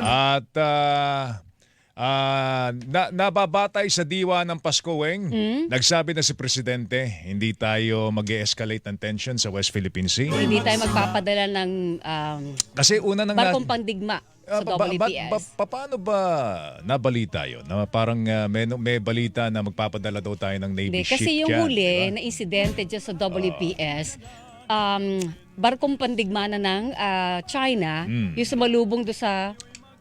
At nababatay sa diwa ng Pasko, Weng. Nagsabi na si Presidente, hindi tayo mag-e-escalate ng tension sa West Philippine Sea. Hindi tayo magpapadala ng Kasi una nang barkong pandigma sa WPS. paano ba nabalita yun? Na parang may balita na magpapadala daw tayo ng Navy Hindi, ship kasi yung dyan, huli di ba? na insidente dyan sa WPS, barkong pandigma na ng China, yung sumalubong do sa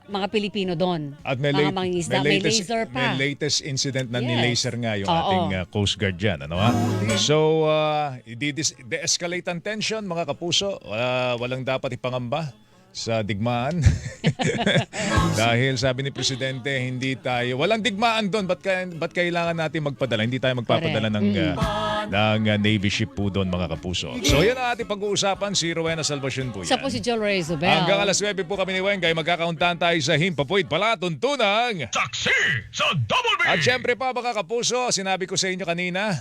mga Pilipino doon. At mga mangingisda. May laser pa. May latest incident na Yes. nilaser nga yung Oo. ating Coast Guard dyan. Ano, ha? So, de-escalate ang tension, mga kapuso. Walang dapat ipangamba sa digmaan. Dahil sabi ni Presidente, walang digmaan doon. Ba't kailangan natin magpadala? Hindi tayo magpapadala ng Navy ship po doon, mga kapuso. So yan ang ating pag-uusapan. Si Rowena Salvacion po yan. Siya po si Joel Reyzabel. Hanggang alas 9 po kami ni Wengay. Magkakauntahan tayo sa Himpapuid Palatuntunang Saksi sa Double B! At syempre pa, mga kapuso, sinabi ko sa inyo kanina,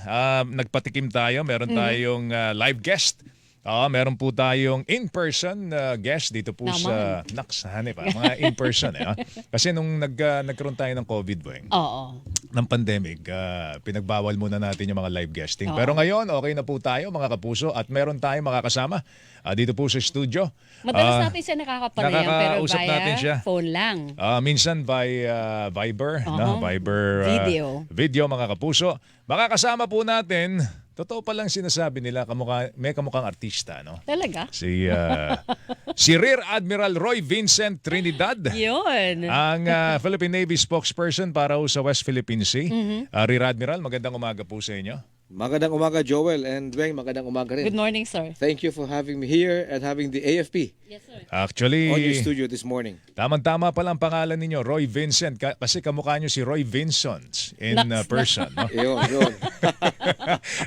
nagpatikim tayo. Meron tayong live guest. Meron po tayong in-person guest dito po sa Nax, hanip, mga in-person. Kasi nung nagkaroon tayo ng COVID, Weng, ng pandemic, pinagbawal muna natin yung mga live guesting. Pero ngayon, okay na po tayo, mga kapuso, at meron tayong makakasama dito po sa studio. Madalas natin siya nakakapanayam, pero nakakausap natin siya. phone lang. Minsan by Viber, no? Viber video, mga kapuso. Makakasama po natin, totoo pa lang sinasabi nila, may kamukhang artista, no? Talaga? Si Rear Admiral Roy Vincent Trinidad. Yun. Ang Philippine Navy spokesperson para sa West Philippine Sea. Rear Admiral, magandang umaga po sa inyo. Magandang umaga, Joel, and Weng, magandang umaga rin. Good morning, sir. Thank you for having me here and having the AFP Yes, sir. Actually, on your studio this morning. tamang-tama pala ang pangalan ninyo, Roy Vincent, kasi kamukha nyo si Roy Vincent in person. No? Yun.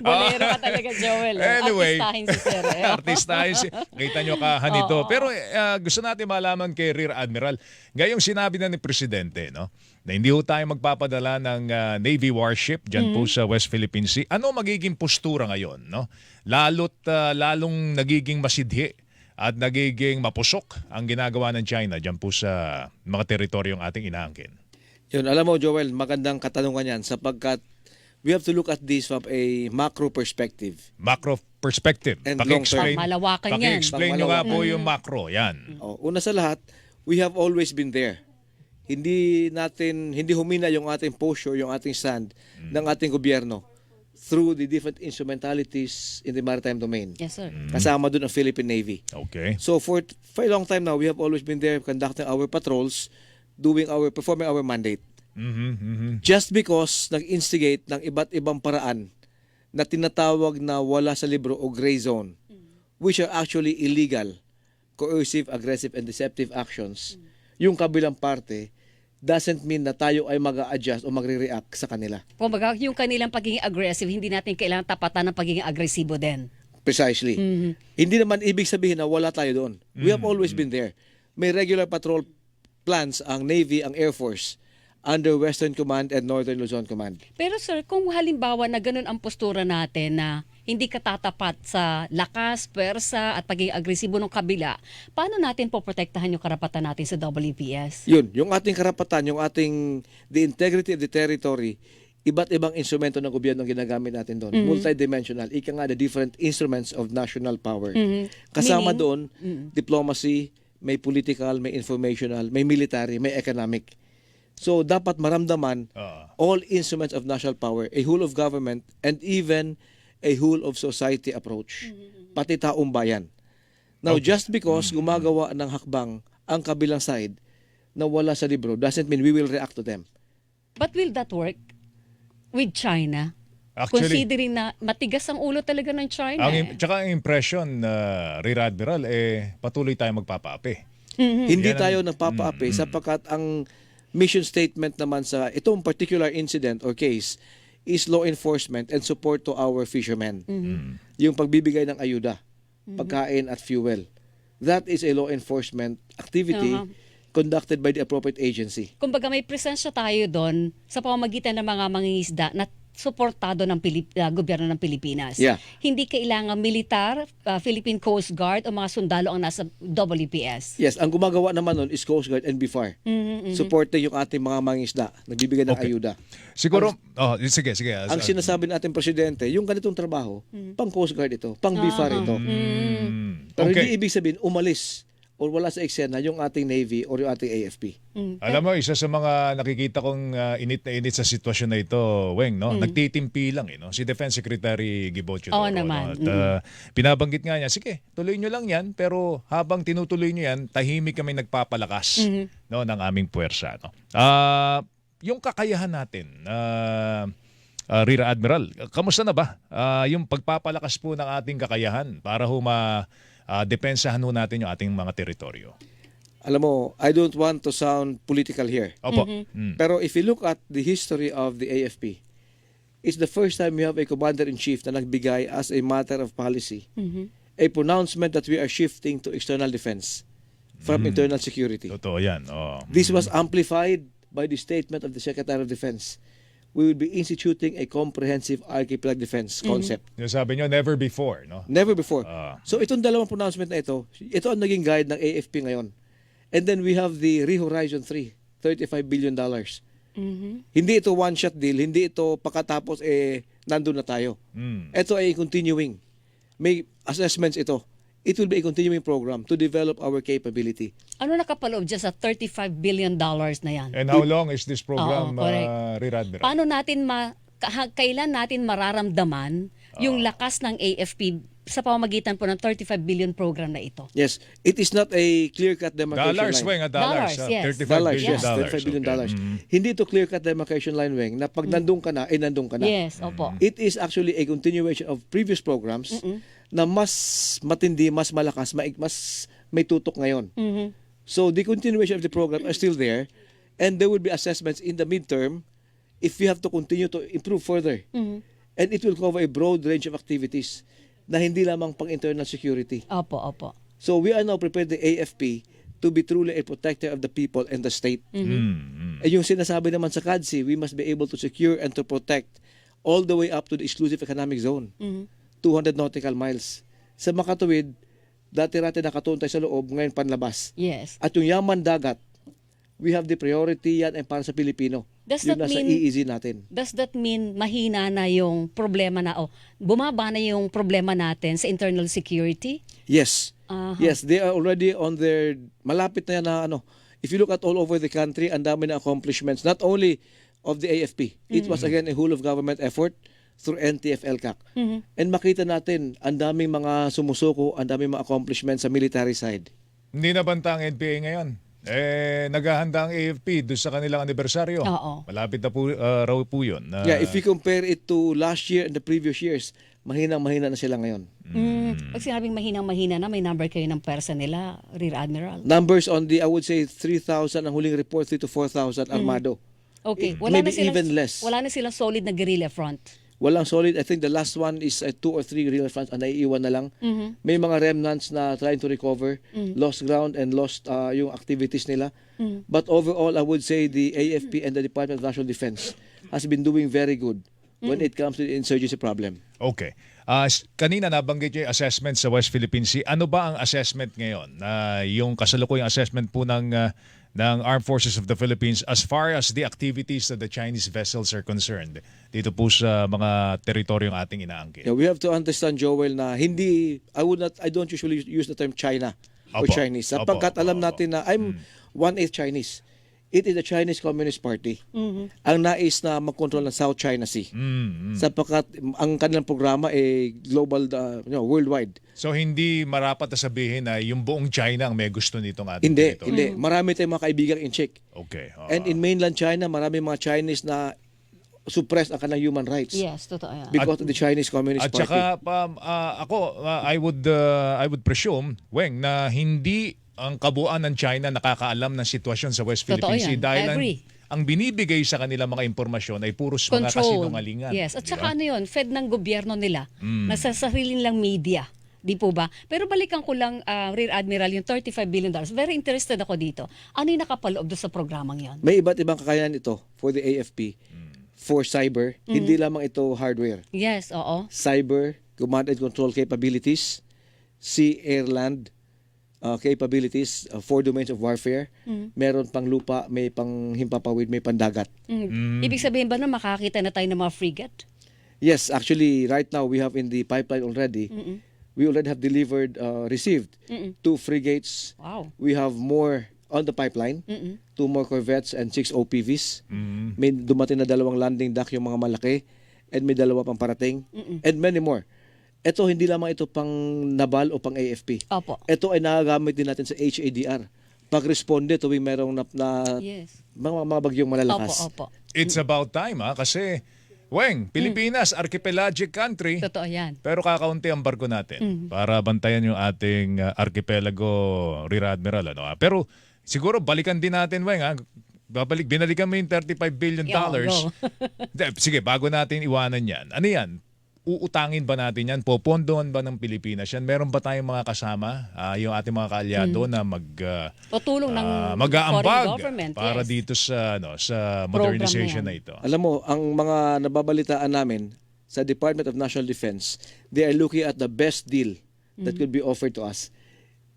Bolero ka talaga, Joel. Anyway, Artistahin si sir. artistahin kita nyo kahanito. Pero gusto natin malaman kay Rear Admiral, ngayong sinabi na ni Presidente, no, na hindi ho tayo magpapadala ng Navy warship dyan po sa West Philippine Sea. Ano magiging postura ngayon? No? Lalong nagiging masidhi at nagiging mapusok ang ginagawa ng China dyan po sa mga teritoryong ating inaangkin. Yun, alam mo, Joel, magandang katanungan yan sapagkat we have to look at this from a macro perspective. Macro perspective. And long term. Malawakan yan. Paki-explain nyo nga po yung macro. Yan. Una sa lahat, we have always been there. Hindi humina yung ating posture, yung ating stand ng ating gobyerno through the different instrumentalities in the maritime domain. Yes, sir. Kasama dun ang Philippine Navy. Okay. So for a long time now, we have always been there conducting our patrols, performing our mandate. Just because nag-instigate ng iba't ibang paraan na tinatawag na wala sa libro o gray zone, which are actually illegal, coercive, aggressive, and deceptive actions, yung kabilang parte doesn't mean na tayo ay mag-a-adjust o magre-react sa kanila. Kumbaga, yung kanilang pagiging aggressive, hindi natin kailangan tapatan ng pagiging agresibo din. Precisely. Hindi naman ibig sabihin na wala tayo doon. We have always been there. May regular patrol plans ang Navy, ang Air Force, under Western Command and Northern Luzon Command. Pero sir, kung halimbawa na ganun ang postura natin na hindi katatapat sa lakas, pwersa at pagiging agresibo ng kabila, paano natin poprotektahan yung karapatan natin sa WPS? Yun, yung ating karapatan, the integrity of the territory, iba't ibang instrumento ng gobyerno ang ginagamit natin doon. Multidimensional. Ika nga, the different instruments of national power. Kasama doon, diplomacy, may political, may informational, may military, may economic. So, dapat maramdaman all instruments of national power, a whole of government, and even a whole of society approach. Pati taong bayan. Now, just because gumagawa ng hakbang ang kabilang side na wala sa libro doesn't mean we will react to them. But will that work with China? Actually, Considering na matigas ang ulo talaga ng China. tsaka ang impression, Rear Admiral, patuloy tayo magpapaapi. Hindi tayo nagpapaapi sapagkat ang mission statement naman sa itong particular incident or case is law enforcement and support to our fishermen. Yung pagbibigay ng ayuda, pagkain at fuel. That is a law enforcement activity conducted by the appropriate agency. Kumbaga may presensya tayo doon sa pamamagitan ng mga mangingisda na suportado ng gobyerno ng Pilipinas. Yeah. Hindi kailangan militar, Philippine Coast Guard o mga sundalo ang nasa WPS. Yes, ang gumagawa naman nun is Coast Guard and BFAR. Supporting yung ating mga mangingisda, nagbibigay ng Okay. ayuda. Siguro, sige. Ang sinasabi natin presidente, yung ganitong trabaho, pang Coast Guard ito, pang BFAR ito. Pero Okay. hindi ibig sabihin umalis o wala sa eksena yung ating Navy or yung ating AFP. Alam mo, isa sa mga nakikita kong init na init sa sitwasyon na ito, Weng, no? Nagtitimpi lang, no? Si Defense Secretary Gibo Teodoro. Oo naman. No? At pinabanggit nga niya, sige, tuloy nyo lang yan, pero habang tinutuloy nyo yan, tahimik kami nagpapalakas no, ng aming puwersa. No? Yung kakayahan natin, Rear Admiral, kamusta na ba yung pagpapalakas po ng ating kakayahan para depensahan ho natin yung ating mga teritoryo? Alam mo, I don't want to sound political here. Opo. Pero if you look at the history of the AFP, it's the first time you have a commander-in-chief na nagbigay as a matter of policy a pronouncement that we are shifting to external defense from internal security. Totoo yan. Oh. This was amplified by the statement of the Secretary of Defense. We will be instituting a comprehensive archipelago defense concept. Yung sabi nyo, never before, no? Never before. Ah. So itong dalawang pronouncement na ito ang naging guide ng AFP ngayon. And then we have the Re-Horizon 3, $35 billion. Hindi ito one-shot deal, hindi ito pagkatapos nandun na tayo. Ito ay continuing. May assessments ito. It will be a continuing program to develop our capability. Ano nakapaloob dyan sa $35 billion na yan? And how long is this program, Oo, correct. Rear Admiral? Paano natin kailan natin mararamdaman yung lakas ng AFP sa pamamagitan po ng 35 billion program na ito? Yes, it is not a clear-cut demarcation Dollars, line. Weng, dollars. Dollars, yes. $35 Dollars, billion. yes, $35 billion. Hindi ito clear-cut demarcation line, Weng, na pag nandun ka na, nandun ka na. Yes, opo. It is actually a continuation of previous programs na mas matindi, mas malakas, mas may tutok ngayon. So the continuation of the program are still there, and there will be assessments in the midterm if we have to continue to improve further. And it will cover a broad range of activities na hindi lamang pang internal security. Opo, opo. So we are now prepared, the AFP, to be truly a protector of the people and the state. Eh yung sinasabi naman sa KADSI, we must be able to secure and to protect all the way up to the exclusive economic zone. 200 nautical miles. Sa makatuwid, dati-rati nakatuntay sa loob, ngayon panlabas. Yes. At yung yaman dagat, we have the priority yan para sa Pilipino. Does Yun that nasa mean- EEZ natin. Does that mean mahina na yung problema na, bumaba na yung problema natin sa internal security? Yes. Aha. Yes, they are already on their, malapit na yan na if you look at all over the country, ang dami na accomplishments, not only of the AFP. It was again a whole of government effort through NTF-ELCAC. And makita natin, ang daming mga sumusuko, ang daming mga accomplishments sa military side. Hindi na banta ang NPA ngayon. Naghahanda ang AFP doon sa kanilang anibersaryo. Oo. Malapit na po, raw po yun. Yeah, if you compare it to last year and the previous years, mahinang-mahina na sila ngayon. Pag sinabing mahinang-mahina na, may number kayo ng persa nila, Rear Admiral. Numbers on the, I would say, 3,000, ang huling report, 3,000 to 4,000 armado. Okay, Maybe even less. Wala na silang solid na guerrilla front. Walang solid. I think the last one is 2 or 3 guerrilla fronts ang naiiwan na lang. May mga remnants na trying to recover, lost ground and lost yung activities nila. But overall, I would say the AFP and the Department of National Defense has been doing very good when it comes to the insurgency problem. Okay. Kanina nabanggit niyo yung assessment sa West Philippine Sea. Ano ba ang assessment ngayon? Yung kasalukuyang assessment po ng Armed Forces of the Philippines as far as the activities of the Chinese vessels are concerned dito po sa mga teritoryong ating inaangkin. Yeah, we have to understand, Joel, na I don't usually use the term China or Opo. Chinese. Opo. Sapagkat alam natin na I'm 1/8 Chinese. It is the Chinese Communist Party ang nais na mag-control ng South China Sea. Sapagkat ang kanilang programa global, worldwide. So hindi marapat na sabihin na yung buong China ang may gusto nitong ating Hindi, teritoryo. hindi. Marami tayong mga kaibigan in check. Okay. And in mainland China, marami mga Chinese na suppress ang kanilang human rights Yes, totoo yan. because of the Chinese Communist At Party. saka I would presume, Weng, na hindi ang kabuuan ng China nakakaalam ng sitwasyon sa West Totoo Philippine Sea yan. dahil I agree. ang binibigay sa kanila mga impormasyon ay puros mga Control. kasinungalingan. Yes, at Di saka ba? ano yun, fed ng gobyerno nila, nasa sarili nilang media. Di po ba? Pero balikan ko lang, Rear Admiral, yung $35 billion. Very interested ako dito. Ano yung nakapaloob doon sa programang yan? May iba't ibang kakayanan ito for the AFP. for cyber. Hindi lamang ito hardware. Yes, oo. Cyber, command and control capabilities, sea, air, land capabilities, 4 domains of warfare. Meron pang lupa, may pang himpapawid, may pandagat. Ibig sabihin ba na makakita na tayo ng mga frigate? Yes, actually, right now we have in the pipeline already. We already have delivered, received 2 frigates. Wow. We have more on the pipeline. 2 more corvettes and 6 OPVs. May dumating na 2 landing dock yung mga malaki. And may 2 pang parating. And many more. Ito, hindi lamang ito pang naval o pang AFP. Opo. Ito ay nagagamit din natin sa HADR. Pag-responde tuwing merong Yes. mga bagyong malalakas. Opo. It's about time kasi Weng, Pilipinas, archipelagic country. Totoo yan. Pero kakaunti ang barko natin para bantayan yung ating archipelago, Rear Admiral. Ano? Pero siguro balikan din natin, Weng. Binalikan mo yung $35 billion. Go. Sige, bago natin iwanan yan. Ano yan? Uutangin ba natin yan? Popondohan ba ng Pilipinas yan? Meron ba tayong mga kasama, yung ating mga kaalyado na O tulong ng foreign mag-aambag government. para yes. dito sa modernization Program na na ito? Alam mo, ang mga nababalitaan namin sa Department of National Defense, they are looking at the best deal that could be offered to us.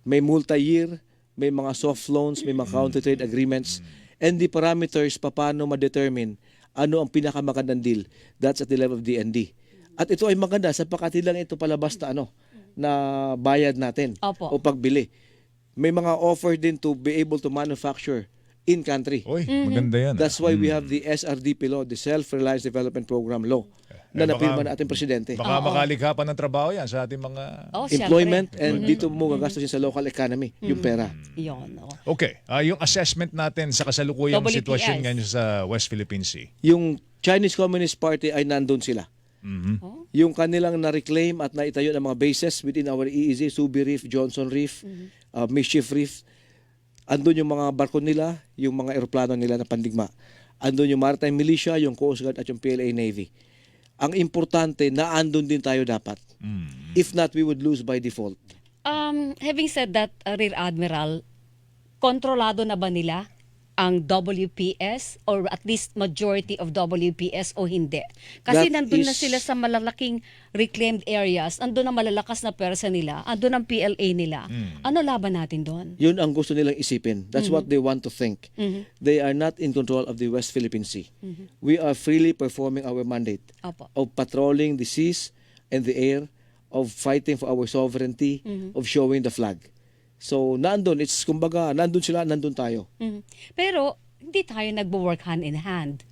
May multi-year, may mga soft loans, may mga counter-trade agreements, and the parameters paano ma-determine ano ang pinakamagandang deal. That's at the level of DND. At ito ay maganda sapagkat lang ito palabas na bayad natin Opo. o pagbili. May mga offer din to be able to manufacture in country. Oy, maganda yan. That's why we have the SRDP law, the Self-Reliance Development Program law, na napirma na ating presidente. Baka makalikha pa ng trabaho yan sa ating mga... Oh, Employment syempre. and dito mo gagastusin sa local economy, yung pera. Yun. Oh. Okay, yung assessment natin sa kasalukuyang WPS. sitwasyon ngayon sa West Philippine Sea. Yung Chinese Communist Party ay nandun sila. Yung kanilang na-reclaim at naitayo ng mga bases within our EEZ, Subi Reef, Johnson Reef, Mischief Reef, andun yung mga barko nila, yung mga eroplano nila na pandigma. Andun yung Maritime Militia, yung Coast Guard at yung PLA Navy. Ang importante na andun din tayo dapat. If not, we would lose by default. Having said that, Rear Admiral, kontrolado na ba nila ang WPS or at least majority of WPS o hindi? Kasi That nandun na is- sila sa malalaking reclaimed areas, andun ang malalakas na persa nila, andun ang PLA nila. Ano laban natin doon? Yun ang gusto nilang isipin. That's what they want to think. They are not in control of the West Philippine Sea. We are freely performing our mandate Opo. of patrolling the seas and the air, of fighting for our sovereignty, of showing the flag. So, nandun. It's kumbaga, nandun sila, nandun tayo. Pero hindi tayo nagbo-work hand in hand.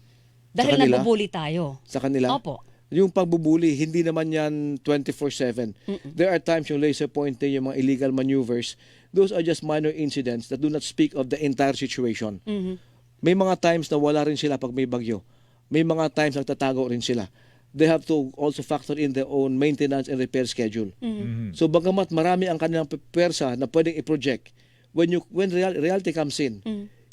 Dahil kanila? nabubuli tayo. Sa kanila. Opo. Yung pagbubuli, hindi naman yan 24/7. There are times yung laser pointing, yung mga illegal maneuvers, those are just minor incidents that do not speak of the entire situation. May mga times na wala rin sila pag may bagyo. May mga times nagtatago rin sila. They have to also factor in their own maintenance and repair schedule. So bagamat marami ang kanilang pwersa na pwedeng i-project, when reality comes in,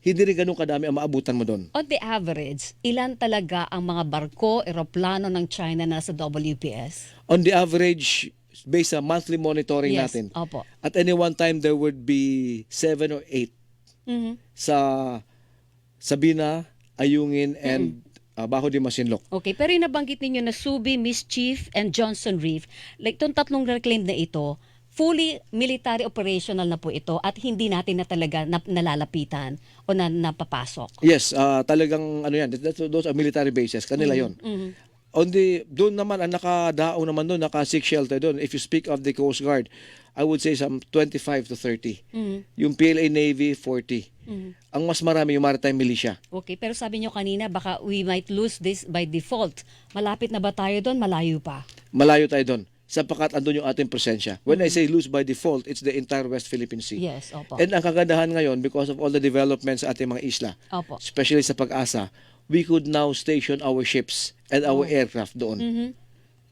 hindi rin ganun kadami ang maabutan mo doon. On the average, ilan talaga ang mga barko, eroplano ng China na sa WPS? On the average, based sa monthly monitoring Yes, natin, opo. at any one time there would be 7 or 8 sa Sabina, Ayungin, and Bajo de Masinloc. Okay, pero yung nabanggit ninyo na Subi, Mischief, and Johnson Reef, like itong tatlong reclaim na ito, fully military operational na po ito at hindi natin na talaga nalalapitan o napapasok. Yes, talagang ano yan, those are military bases, kanila yon. Doon naman, ang nakadaong naman doon, naka-sick shelter doon. If you speak of the Coast Guard, I would say some 25 to 30. Yung PLA Navy, 40. Ang mas marami yung Maritime Militia. Okay, pero sabi nyo kanina, baka we might lose this by default. Malapit na ba tayo doon? Malayo pa? Malayo tayo doon, sapagkat andun yung ating presensya. When I say lose by default, it's the entire West Philippine Sea. Yes, opo. And ang kagandahan ngayon, because of all the developments sa ating mga isla, Opo. especially sa Pag-asa, we could now station our ships and our aircraft doon.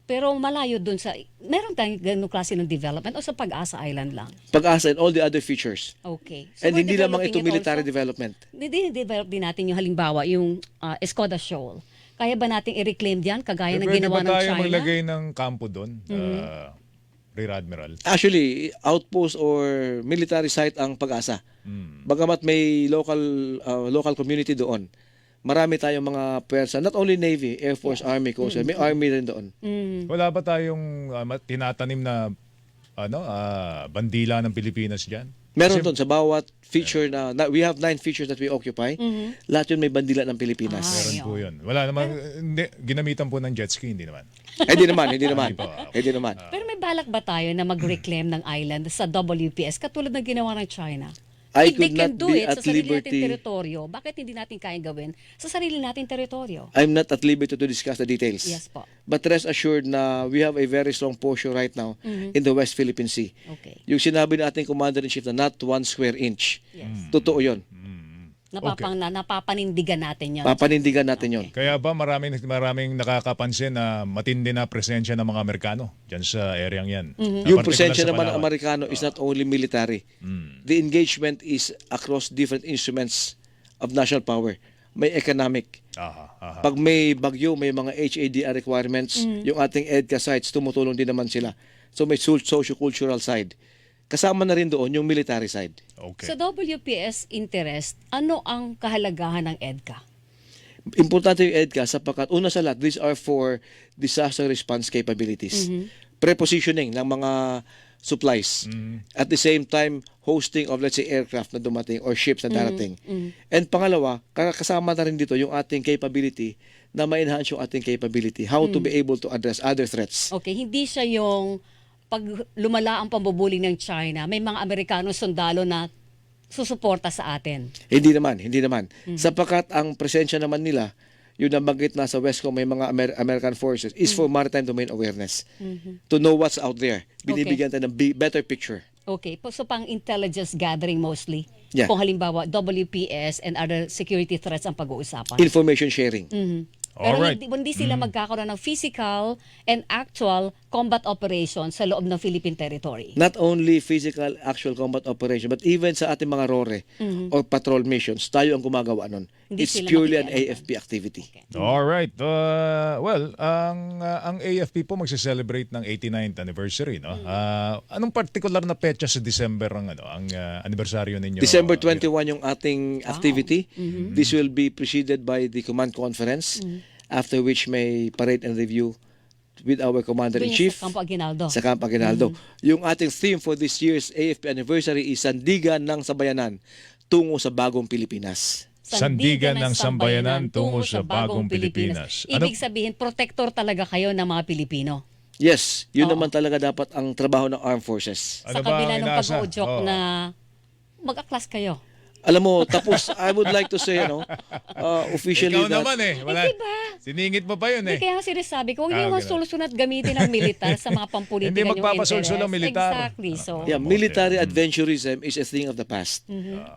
Pero malayo doon sa, meron tayong ganung klase ng development o sa Pag-asa Island lang? Pag-asa and all the other features. Okay. And we're hindi lamang ito developing it military also? development. Develop din natin yung halimbawa, yung Escoda Shoal. Kaya ba nating i-reclaim diyan kagaya ng Pwede ginawa ba ng tayo China? maglagay ng kampo doon, Rear Admiral? Actually, outpost or military site ang Pag-asa. Bagamat may local community doon. marami tayong mga pwersa, not only Navy, Air Force, Army, Coast Guard, may Army rin doon. Wala ba tayong tinatanim na bandila ng Pilipinas dyan? Meron doon sa bawat feature we have 9 features that we occupy. Lahat yun may bandila ng Pilipinas. Meron po yun. Wala naman, hindi, ginamitan po ng jet ski, hindi naman. Hindi naman. Hindi naman. Pero may balak ba tayo na mag-reclaim ng island sa WPS katulad ng ginawa ng China? I If they could can not do be it at sa sarili nating liberty. teritoryo, bakit hindi natin kayang gawin sa sarili nating teritoryo? I'm not at liberty to discuss the details. Yes po. But rest assured na we have a very strong posture right now in the West Philippine Sea. Okay. Yung sinabi ng ating Commander-in-Chief na not 1 square inch. Yes. Totoo yun. Napapanindigan natin yan. Papanindigan natin yun. Kaya ba maraming nakakapansin na matindi na presensya ng mga Amerikano dyan sa areang yan? Yung Particular presensya sa naman ng Palawan. Amerikano is not only military. The engagement is across different instruments of national power. May economic. Pag may bagyo, may mga HADR requirements, yung ating EDCA sites, tumutulong din naman sila. So may socio-cultural side. Kasama na rin doon yung military side. Okay. Sa WPS interest, ano ang kahalagahan ng EDCA? Importante yung EDCA sapagkat una sa lahat, these are for disaster response capabilities. Prepositioning ng mga supplies. At the same time, hosting of let's say aircraft na dumating or ships na darating. And pangalawa, kasama na rin dito yung ating capability na ma-enhance yung ating capability. How to be able to address other threats. Okay, hindi siya yung pag lumala ang pambubuling ng China, may mga Amerikano sundalo na susuporta sa atin. Hindi naman. Sapagkat ang presensya naman nila, yung nabanggit na sa Westcom may mga American forces, is for maritime domain awareness. To know what's out there. Binibigyan tayo ng better picture. Okay, so pang intelligence gathering mostly. Yeah. Kung halimbawa, WPS and other security threats ang pag-uusapan. Information sharing. Pero Alright. hindi sila magkakaroon ng physical and actual combat operations sa loob ng Philippine territory. Not only physical actual combat operation, but even sa ating mga RORE or patrol missions, tayo ang gumagawa nun. Hindi It's sila purely an makikialam. AFP activity. Alright. Well, ang AFP po magse-celebrate ng 89th anniversary, no? Anong particular na petsa sa December ang anibersaryo ninyo? December 21 yung ating activity. This will be preceded by the command conference, after which may parade and review with our Doon Commander-in-Chief sa Campo Aguinaldo. sa Camp Aguinaldo. Yung ating theme for this year's AFP anniversary is Sandigan ng Sambayanan tungo sa bagong Pilipinas. Sandigan ng Sambayanan tungo sa bagong Pilipinas. Ibig sabihin, protector talaga kayo ng mga Pilipino. Yes, yun naman talaga dapat ang trabaho ng armed forces. Sa Ano ba kabila ang ng inaasa? pag-uujok na mag-aklas kayo. Alam mo, tapos I would like to say, officially Ikaw that naman Wala. Diba? Siningit mo pa yun Hindi kaya nga sinasabi ko, huwag niyo ganun. sulsunat gamitin ang militar sa mga pampulitika Hindi niyong magpapasulsul ang interest. militar. Exactly. So, yeah, military adventurism is a thing of the past.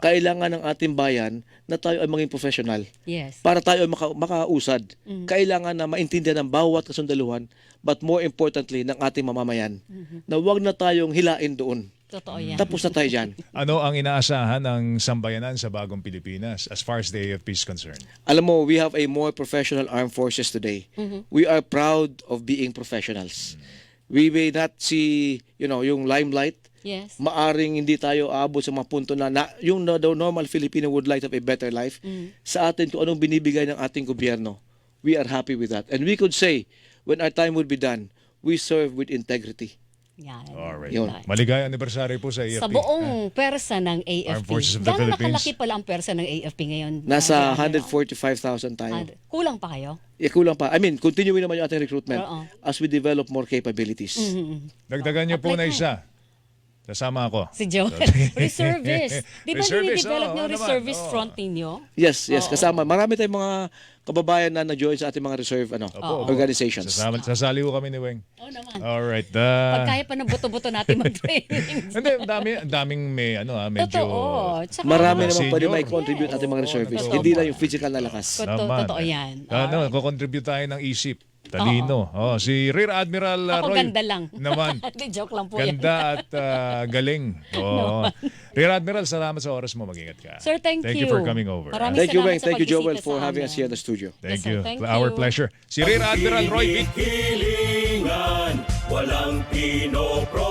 Kailangan ng ating bayan na tayo ay maging professional. yes. Para tayo ay makausad. Kailangan na maintindihan ng bawat kasundaluhan, but more importantly, ng ating mamamayan, na huwag na tayong hilain doon. Totoo yan. Tapos na tayo dyan. Ano ang inaasahan ng sambayanan sa bagong Pilipinas as far as the AFP is concerned? Alam mo, we have a more professional armed forces today. We are proud of being professionals. We may not see, yung limelight. Yes. Maaring hindi tayo aabot sa mga punto na yung the normal Filipino would like to have a better life. Sa atin, kung anong binibigay ng ating gobyerno, we are happy with that. And we could say, when our time would be done, we serve with integrity. Yan. Alright. Yun. Maligayang anniversary po sa AFP. Sa buong persa ng AFP. Armed Forces of the Gano'ng Philippines. nakalaki pala ang persa ng AFP ngayon? Nasa Ano? 145,000 tayo. Kulang pa kayo? Kulang pa. I mean, continuing naman yung ating recruitment Oo. as we develop more capabilities. Dagdagan niyo po Apply na po. isa. Kasama ako. Si Joel. Reservist. Di ba Reservist, nire-develop oo, yung naman, reservist oo. front ninyo? Yes, kasama. Marami tayong mga kababayan na na-join sa ating mga reserve organizations. Sasali ko kami ni Weng. Oo naman. Alright. Pag kaya pa ng buto-buto natin mag-training. Hindi, daming may medyo... Totoo. Tsaka, Marami naman Senior. pwede may contribute ating mga reservists. Totoo. Hindi lang yung physical na lakas. Totoo yan. Kukontribute tayo ng isip. Talino. Si Rear Admiral Ako Roy. ganda lang. Naman. Hindi, joke lang po yan. Ganda at galing. Rear Admiral, salamat sa oras mo. Mag-ingat ka. Sir, thank you. Thank you for coming over. Maraming Thank you, salamat Weng. sa Thank you, Joel, pagbisita for sa having us amin. here in the studio. Thank Yes, sir. you. Thank Our you. pleasure. Si Rear Admiral Roy Vic. Hilingan, walang pinopro.